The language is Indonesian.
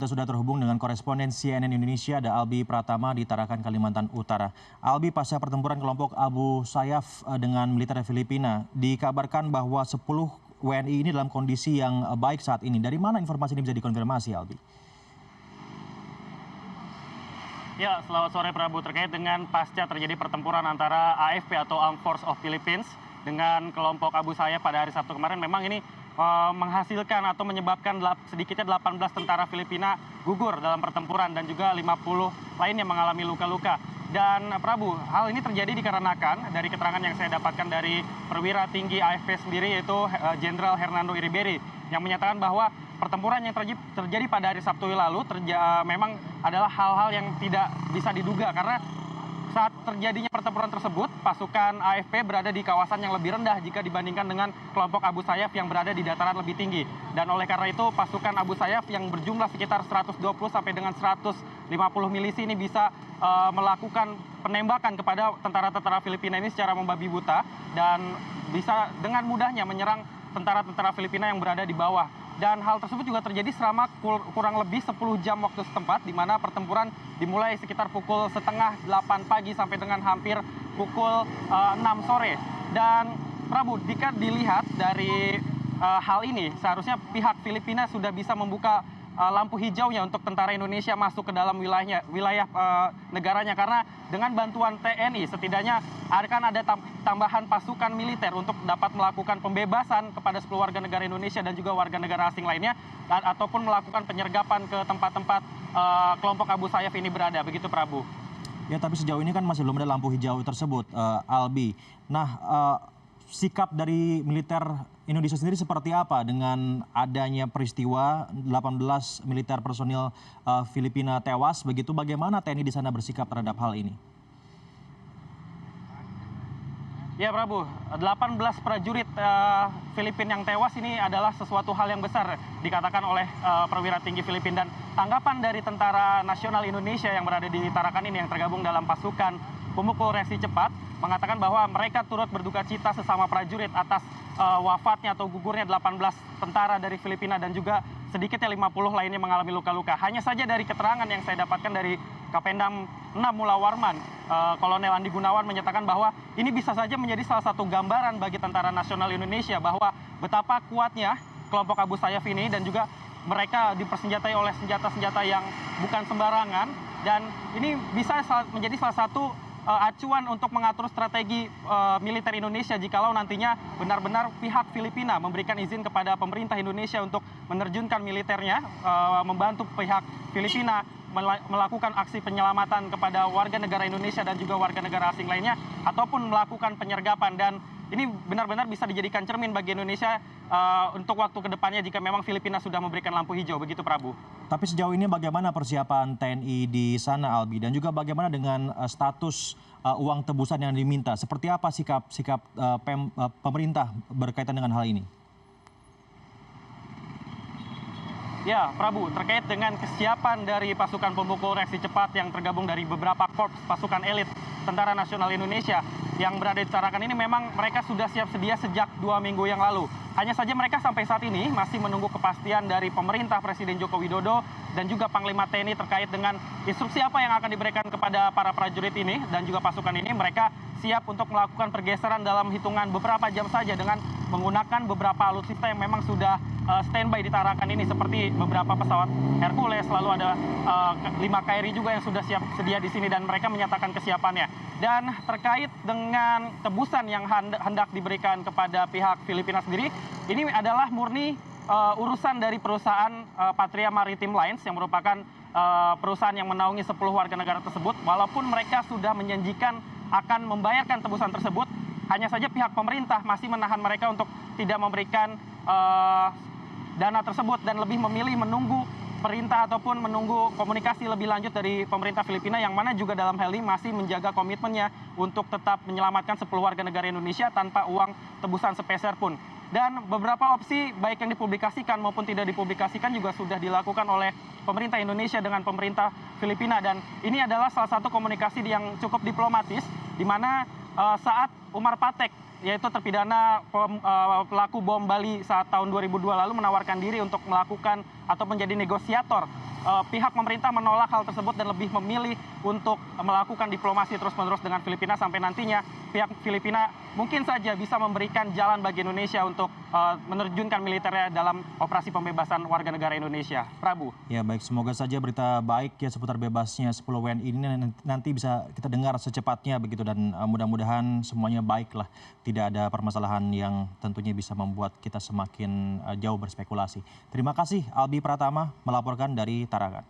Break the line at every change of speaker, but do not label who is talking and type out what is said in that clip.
Kita sudah terhubung dengan koresponden CNN Indonesia, ada Albi Pratama di Tarakan, Kalimantan Utara. Albi, pasca pertempuran kelompok Abu Sayyaf dengan militer Filipina, dikabarkan bahwa 10 WNI ini dalam kondisi yang baik saat ini. Dari mana informasi ini bisa dikonfirmasi, Albi?
Ya, selamat sore Prabu. Terkait dengan pasca terjadi pertempuran antara AFP atau Armed Forces of Philippines dengan kelompok Abu Sayyaf pada hari Sabtu kemarin, memang ini menghasilkan atau menyebabkan sedikitnya 18 tentara Filipina gugur dalam pertempuran dan juga 50 lainnya mengalami luka-luka. Dan Prabu, hal ini terjadi dikarenakan dari keterangan yang saya dapatkan dari perwira tinggi AFP sendiri, yaitu Jenderal Hernando Iriberry, yang menyatakan bahwa pertempuran yang terjadi pada hari Sabtu lalu memang adalah hal-hal yang tidak bisa diduga, karena saat terjadinya pertempuran tersebut, pasukan AFP berada di kawasan yang lebih rendah jika dibandingkan dengan kelompok Abu Sayyaf yang berada di dataran lebih tinggi. Dan oleh karena itu, pasukan Abu Sayyaf yang berjumlah sekitar 120 sampai dengan 150 milisi ini bisa melakukan penembakan kepada tentara-tentara Filipina ini secara membabi buta dan bisa dengan mudahnya menyerang tentara-tentara Filipina yang berada di bawah. Dan hal tersebut juga terjadi selama kurang lebih 10 jam waktu setempat, di mana pertempuran dimulai sekitar pukul setengah 8 pagi sampai dengan hampir pukul 6 sore. Dan Prabu, jika dilihat dari hal ini, seharusnya pihak Filipina sudah bisa membuka lampu hijaunya untuk tentara Indonesia masuk ke dalam wilayah negaranya, karena dengan bantuan TNI setidaknya akan ada tambahan pasukan militer untuk dapat melakukan pembebasan kepada 10 warga negara Indonesia dan juga warga negara asing lainnya, ataupun melakukan penyergapan ke tempat-tempat kelompok Abu Sayyaf ini berada. Begitu Prabu.
Ya, tapi sejauh ini kan masih belum ada lampu hijau tersebut, Albi. Nah, sikap dari militer Indonesia sendiri seperti apa dengan adanya peristiwa 18 militer personil Filipina tewas, begitu bagaimana TNI di sana bersikap terhadap hal ini?
Ya Prabu, 18 prajurit Filipina yang tewas ini adalah sesuatu hal yang besar dikatakan oleh perwira tinggi Filipina, dan tanggapan dari Tentara Nasional Indonesia yang berada di Tarakan ini yang tergabung dalam pasukan pemukul reaksi cepat mengatakan bahwa mereka turut berduka cita sesama prajurit atas wafatnya atau gugurnya 18 tentara dari Filipina dan juga sedikitnya 50 lainnya mengalami luka-luka. Hanya saja dari keterangan yang saya dapatkan dari Kapendam 6 Mula Warman, Kolonel Andi Gunawan menyatakan bahwa ini bisa saja menjadi salah satu gambaran bagi Tentara Nasional Indonesia bahwa betapa kuatnya kelompok Abu Sayyaf ini, dan juga mereka dipersenjatai oleh senjata-senjata yang bukan sembarangan, dan ini bisa menjadi salah satu acuan untuk mengatur strategi militer Indonesia jikalau nantinya benar-benar pihak Filipina memberikan izin kepada pemerintah Indonesia untuk menerjunkan militernya, membantu pihak Filipina melakukan aksi penyelamatan kepada warga negara Indonesia dan juga warga negara asing lainnya, ataupun melakukan penyergapan. Dan ini benar-benar bisa dijadikan cermin bagi Indonesia untuk waktu kedepannya jika memang Filipina sudah memberikan lampu hijau. Begitu Prabu.
Tapi sejauh ini bagaimana persiapan TNI di sana, Albi? Dan juga bagaimana dengan status uang tebusan yang diminta? Seperti apa sikap pemerintah berkaitan dengan hal ini?
Ya, Prabu, terkait dengan kesiapan dari pasukan pemukul reaksi cepat yang tergabung dari beberapa korps pasukan elit Tentara Nasional Indonesia yang berada di Tarakan ini, memang mereka sudah siap sedia sejak 2 minggu yang lalu. Hanya saja mereka sampai saat ini masih menunggu kepastian dari pemerintah Presiden Joko Widodo dan juga Panglima TNI terkait dengan instruksi apa yang akan diberikan kepada para prajurit ini dan juga pasukan ini. Mereka siap untuk melakukan pergeseran dalam hitungan beberapa jam saja dengan menggunakan beberapa alutsista yang memang sudah standby di Tarakan ini, seperti beberapa pesawat Hercules, lalu ada 5 KRI juga yang sudah siap sedia di sini, dan mereka menyatakan kesiapannya. Dan terkait dengan tebusan yang hendak diberikan kepada pihak Filipina sendiri, ini adalah murni urusan dari perusahaan Patria Maritime Lines yang merupakan perusahaan yang menaungi 10 warga negara tersebut. Walaupun mereka sudah menjanjikan akan membayarkan tebusan tersebut, hanya saja pihak pemerintah masih menahan mereka untuk tidak memberikan dana tersebut dan lebih memilih menunggu perintah ataupun menunggu komunikasi lebih lanjut dari pemerintah Filipina, yang mana juga dalam hal ini masih menjaga komitmennya untuk tetap menyelamatkan 10 warga negara Indonesia tanpa uang tebusan sepeser pun. Dan beberapa opsi baik yang dipublikasikan maupun tidak dipublikasikan juga sudah dilakukan oleh pemerintah Indonesia dengan pemerintah Filipina, dan ini adalah salah satu komunikasi yang cukup diplomatis, di mana saat Umar Patek, yaitu terpidana pelaku bom Bali saat tahun 2002 lalu, menawarkan diri untuk melakukan atau menjadi negosiator. Pihak pemerintah menolak hal tersebut dan lebih memilih untuk melakukan diplomasi terus-menerus dengan Filipina sampai nantinya pihak Filipina mungkin saja bisa memberikan jalan bagi Indonesia untuk menerjunkan militernya dalam operasi pembebasan warga negara Indonesia. Prabu.
Ya baik, semoga saja berita baik ya seputar bebasnya 10 WNI ini nanti bisa kita dengar secepatnya begitu, dan mudah-mudahan semuanya baik lah. Tidak ada permasalahan yang tentunya bisa membuat kita semakin jauh berspekulasi. Terima kasih Albi Pratama melaporkan dari Tarakan.